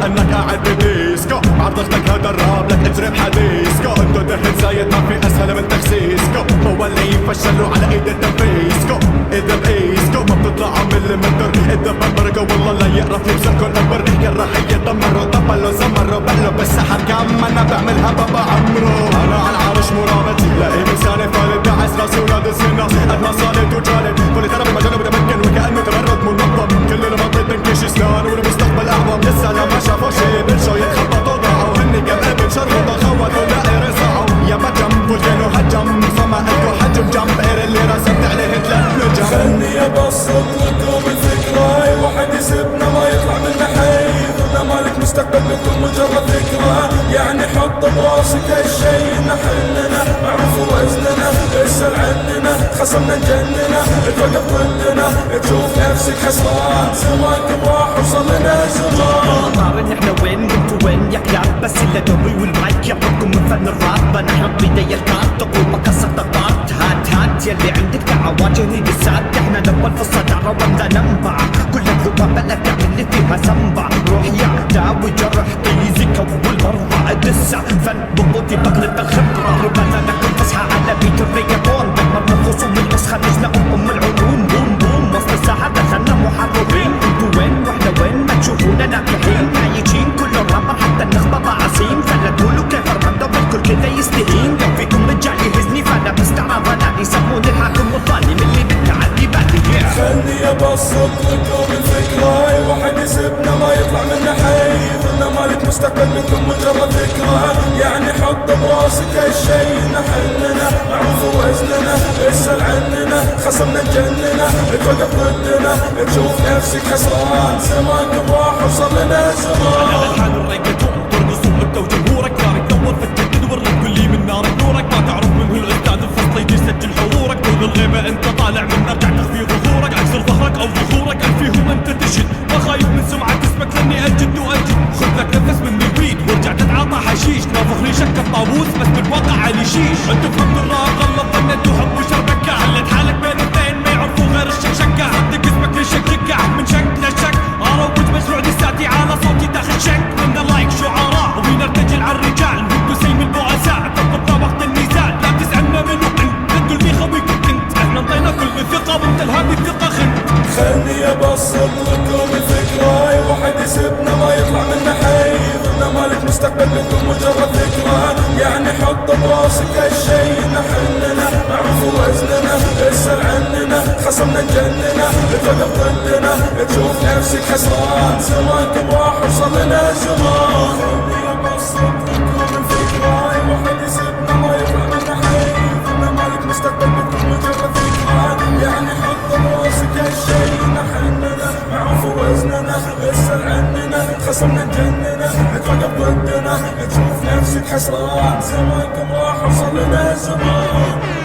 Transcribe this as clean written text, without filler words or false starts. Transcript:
كأنك قاعد بديسكو بعرضتك هذا الراب لك اجرب حديثكو انتو دهن زايد ما في اسهل من تخسيسكو مولعين فشلوا على ايد التنفيسكو اذا بقيسكو ما بتطلعوا من المنبر اذا ببرقوا والله لا يعرف يمسكوا الامر يا راح يدمروا طبلوا زمروا بلوا بالسحر كم انا بعملها بابا عمرو انا على العرش مرابط لاقي لساني فالد دعس راسي ولاد السنة قد ما صالت وجالد كل ترى بمجال متمكن وكأنه تمرد منظم كل المنطق تنكش اسنان والمستقبل اعظم لسه لما شافوا شي برشوا يتخبطوا ضاعوا هني قبل بنشرطوا خوتوا دائر صعوا يا بجم فلتين وهجم فما الكو حجم جنب غير اللي رسمت عليه ثلاث نجم خلني ابسط لكم الفكرة اي واحد يسبنا ما يطلع منا حي قلنا مالك مستقبل بدون مجرد فكرة يعني حط براسك هالشي ان حلنا معروف وزننا اسأل عننا خصمنا نجننا توقف ضدنا تشوف نفسك خسران زمانكم راح وصل لنا زمان طارن احنا وين وانتو وين يا كلاب بس الا دوي والمايك يعطيكم من فن الراب انا احط بيدي الكارت تقول بكسر طاقات هات يلي عندك تعال واجهني بالساد احنا الاول في الصدارة ولا ننبع كل الذباب لا تعمل لي فيها سنبع روح يا داوي جرح طيزي كول مرة ادسة فن بطوتي بقلب الخبرة ربما نكون فصحى على بيت الرياضون دمر نفوس من النسخة نزلة العلوم بوم بوم وسط الساحة دخلنا محررين انتو وين واحنا وين ما تشوفونا ناجحين عايشين كل الرابر حتى النخبة ضعاسين فلا تقولوا كيف الرمضة والكل كذا يستهين لو فيكم رجال يهزني فانا بستعرض انا يسموني الحاكم والظالم اللي بالتعدي بعدي خلني ابسط لكم الفكرة اي واحد يسبنا ما يطلع منا حي قلنا مالك مستقبل بدون مجرد فكرة يعني حط براسك هالشي ان حلنا معروف وزننا اسأل عننا خصمنا نجننا توقف ضدنا تشوف نفسك خسران زمانكم راح وصل لنا زمان الحان الريكتون ترقصوا انت وجمهورك نارك تنور فتجدد ورك كل من نارك نورك ما تعرف من هو الاستاذ الفصل يجي يسجل حضورك طول الغيبة انت طالع من ارجع تخفي ظهورك عكسر ظهرك او ظهورك فيهم انت تشد ما خايف من سمعة اسمك لاني اجد واجد خذ لك نفس مني ويد وارجع تتعاطى حشيش نافخ لي شك الطاووس بس بالواقع علي شيش انت فهمت الراب غلط ظنيت وحب وشربكة خليت حالك بين اثنين ما يعرفوا غير الشكشكة صدق اسمك لشكك من شك لشك اروج مشروع لساتي على صوتي داخل شك من اللايك شعراء وبنرتجل على الرجال نبدو سيم البؤساء تطبق وقت النزال لا تسألنا منو انت انتو اللي خويكم انت احنا انطينا كل الثقة وانت الهادي الثقة خنت خلني ابسط لكم الفكرة اي واحد يسبنا ما يطلع منا حي قلنا مالك مستقبل بدون مجرد فكرة يعني حط براسك هالشي ان حلنا معروف وزننا اسأل عننا خصمنا نجننا توقف ضدنا تشوف نفسك خسران زمانكم راح وصل لنا زمان خلني ابسط لكم الفكرة اي واحد يسبنا ما يطلع منا حي قلنا مالك مستقبل بدون مجرد فكرة يعني حط براسك هالشي ان حلنا معروف وزننا اسأل عننا خصمنا نجننا توقف ضدنا تشوف نفسك حسران زمانكم راح وصل لنا زمان